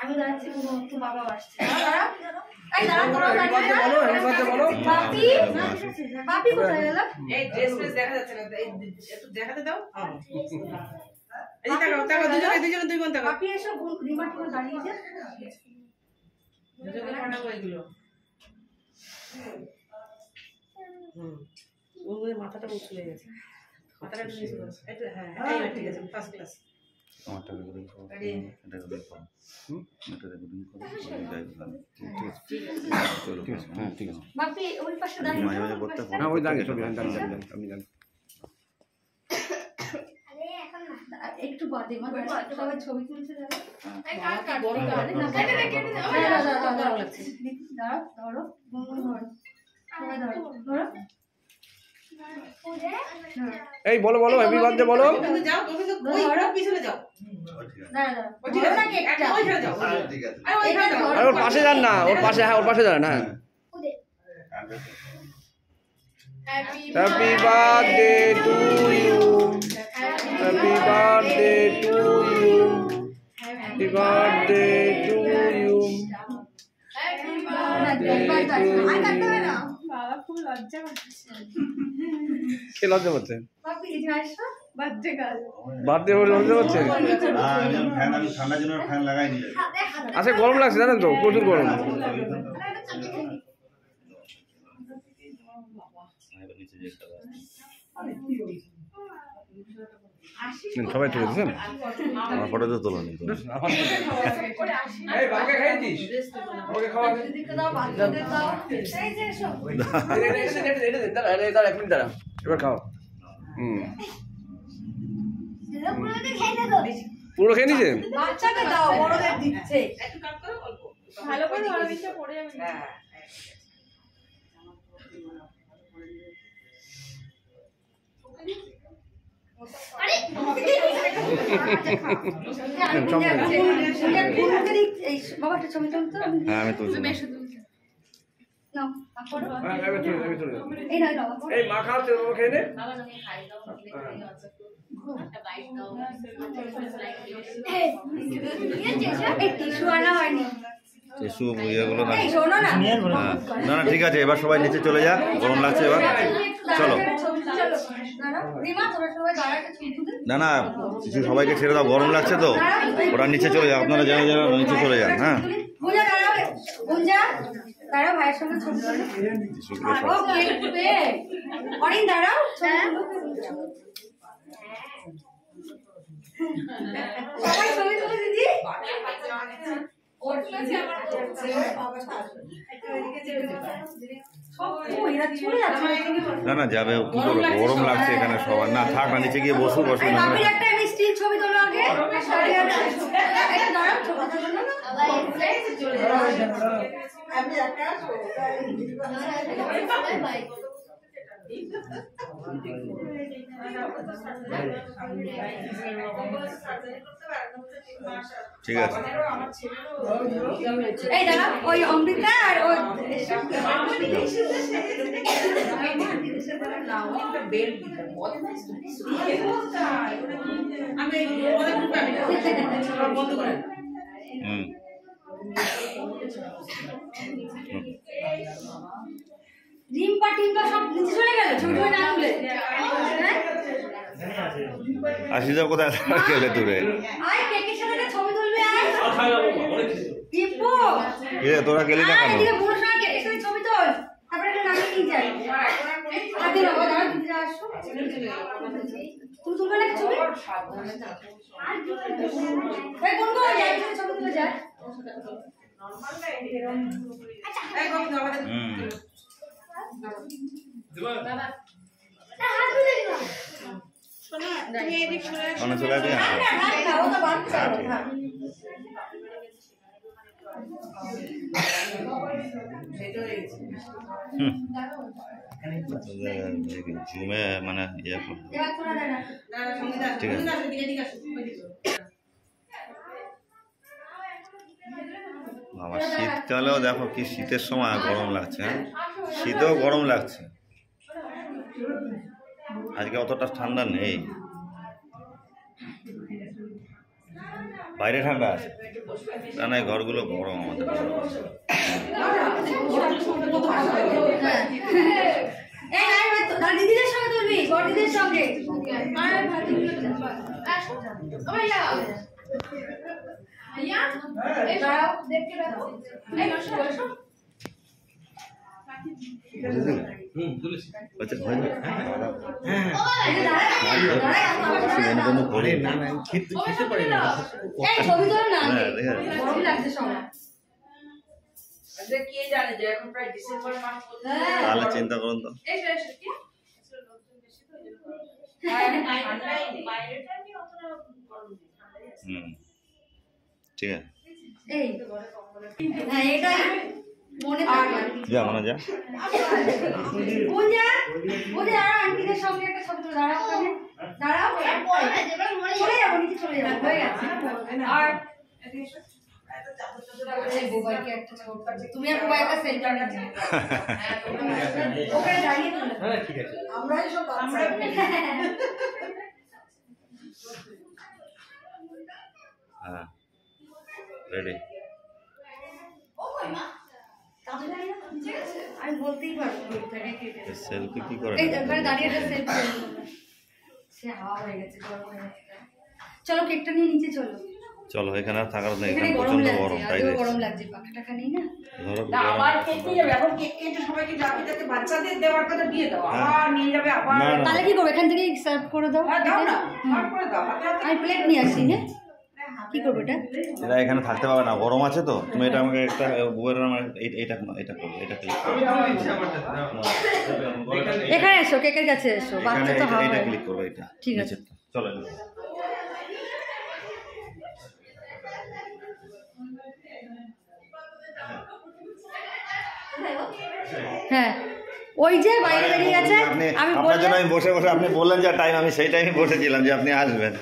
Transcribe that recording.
আমি দাঁড়াচ্ছি, বাবা আসছে। দেখাতে দাও। মাথাটা উঁচু হয়ে গেছে, মাথাটা হ্যাঁ ঠিক আছে, ফার্স্ট ক্লাস। একটু বাদে সবাই ছবি তুলছে, এই বলো বলো হ্যাপি বার্থডে বলো। ওর পাশে যান না, ওর পাশে, হ্যাঁ ওর পাশে যান। হ্যাঁ happy birthday to you, happy birthday to you, happy birthday to you. কে লজ্জা পাচ্ছে? বার্থডে লজ্জা পাচ্ছে? আচ্ছা গরম লাগছে জানেন তো, প্রচুর গরম। সবাই তুলে দিচ্ছেন, আমার ফটো তো তোলা নেই। এবার খাও। পুরো খেয়ে নিছে? আমি তুলছি। এই মা খাওয়াচ্ছে, খেয়ে নে। না না ঠিক আছে, এবার সবাই নিচে চলে যা, গরম লাগছে এবার চলো। না না কিছু সবাইকে ছেড়ে দাও, গরম লাগছে তো, ওরা নিচে চলে যাও, আপনারা যারা যারা নিচে চলে যান। হ্যাঁ ভাইয়ের সঙ্গে ছবি দাঁড়াও, সবাই ছবি তুলে দিদি। না না যাবে, কি করবে, গরম লাগছে এখানে সবার। না থাক না, নিচে গিয়ে বসু বসু। ছবি তোলো আগে, ঠিক আছে। এই দাঁড়া, ওই অমৃতা আর ওই রিম্পা টিম্পা সব নিচে চলে গেল, ছবি না তুলে। আশিস কোথায় গেলে দূরে? আয় কেকের সাথে ছবি তুলবে। আয় টিপু, এ তোরা গেলি না কেন? এদিকে বড় সঙ্গে কেকের সাথে ছবি তোল, তারপরে একটা নামিয়ে নিয়ে যাই। হাতে রাখো, দাঁড়া দিদি আসো। তুমি তুলবে না ছবি? এই কোন কোন জায়গায় ছবি তুলে যায়? আচ্ছা এই কবি দাও আমাদের। দিবা বাবা, না হাত ধরে দিবা। শোনা তুমি এদিক সরে আসো। অন চলে আসো। না ও তো বাচ্চা। জুমে মানে ইয়ে ঠিক আছে। বাবা শীতকালেও দেখো কি শীতের সময় গরম লাগছে, হ্যাঁ শীতেও গরম লাগছে, আজকে অতটা ঠান্ডা নেই, বাইরে ঠান্ডা আছে না, না ঘরগুলো গরম আমাদের। দিদিদের সঙ্গে তুলবি, দিদিদের সঙ্গে তাহলে চিন্তা করুন তো। ঠিক আছে যা মনে যা আন্টিদের সঙ্গে একটা ছবি তুলে দাঁড়াও, দাঁড়াও চলে যাবো, নিচে চলে যাবো, হয়ে গেছে। আর তুমি আর মোবাইলটা সেন্টার আছে ওখানে দাঁড়িয়ে তুলে, হ্যাঁ ঠিক আছে, আমরাই সব আমরা হ্যাঁ রেডি। আমি বলতেই পারবো সেলফি কি করে দাঁড়িয়ে সেলফি সে হাওয়া হয়ে গেছে, গরম হয়ে গেছে। চলো কেকটা নিয়ে নিচে চলো। চলো এখানে আর থাকার নেই, এখানে প্রচন্ড গরম, তাই গরম লাগছে, পাখা টাকা নেই না। ধরো আবার কেক নিয়ে যাবে, এখন কেক কেটে সবাইকে যাবে যাতে বাচ্চাদের দেওয়ার কথা দিয়ে দাও, আবার নিয়ে যাবে আবার। তাহলে কি করবে, এখান থেকে সার্ভ করে দাও। দাও না, সার্ভ করে দাও, আমি প্লেট নিয়ে আসি। না কি করবে এটা, এরা এখানে থাকতে পারবে না, গরম আছে তো। তুমি এটা আমাকে একটা বউয়ের আমার এইটা করবে, এটা ক্লিক করবে, এখানে এসো, কেকের কাছে এসো, বাচ্চা তো হাওয়া, এটা ক্লিক করবে, এটা ঠিক আছে। চলো হ্যাঁ ওই যে বাইরে বেরিয়ে গেছে। আমি আপনার জন্য আমি বসে বসে, আপনি বললেন যে টাইম, আমি সেই টাইমে বসেছিলাম যে আপনি আসবেন।